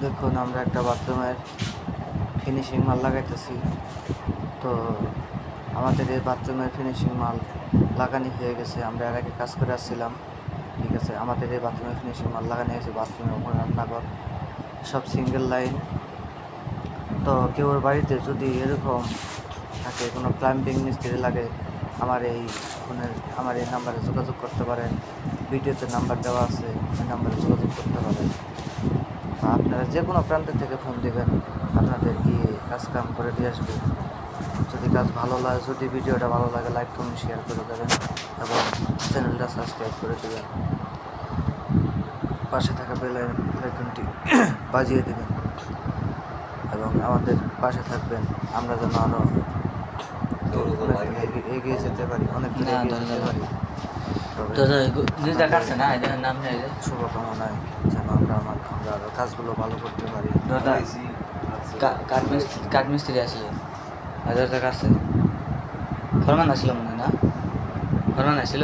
দেখুন আমরা একটা বাথরুমের ফিনিশিং মাল লাগাইতেছি। তো আমাদের এই বাথরুমের ফিনিশিং মাল লাগানো হয়ে গেছে। আমরা এর আগে কাজ করে আসছিলাম, ঠিক আছে। আমাদের এই বাথরুমের ফিনিশিং মাল লাগানো হয়েছে। বাথরুমের উপর রান্নাঘর সব সিঙ্গেল লাইন। তো কেউ বাড়িতে যদি এরকম থাকে, কোনো প্লাম্বিং মিস্ত্রি লাগে, আমার এই নাম্বারে যোগাযোগ করতে পারেন। ভিডিওতে নাম্বার দেওয়া আছে, ওই নাম্বারে যোগাযোগ করতে পারেন। আপনারা যে কোনো প্রান্ত থেকে ফোন দেবেন, আপনাদের গিয়ে কাজ কাম করে দিয়ে আসবে। যদি কাজ ভালো লাগে, যদি ভিডিওটা ভালো লাগে, লাইক কমেন্ট শেয়ার করে দেবেন এবং চ্যানেলটা সাবস্ক্রাইব করে দেবেন। পাশে থাকা বেল আইকনটি বাজিয়ে দেবেন এবং আমাদের পাশে থাকবেন। আমরা যেন আরও এগিয়ে যেতে পারি, অনেক দূর এগিয়ে যেতে পারি। শুভকামনায় যেন আমরা আরও কাজগুলো ভালো করতে পারি। কাঠমিস্ত্রি আসলে 1000 টাকা আছে। ফরমান আসছিল মনে হয় না? ফরমান আসছিল।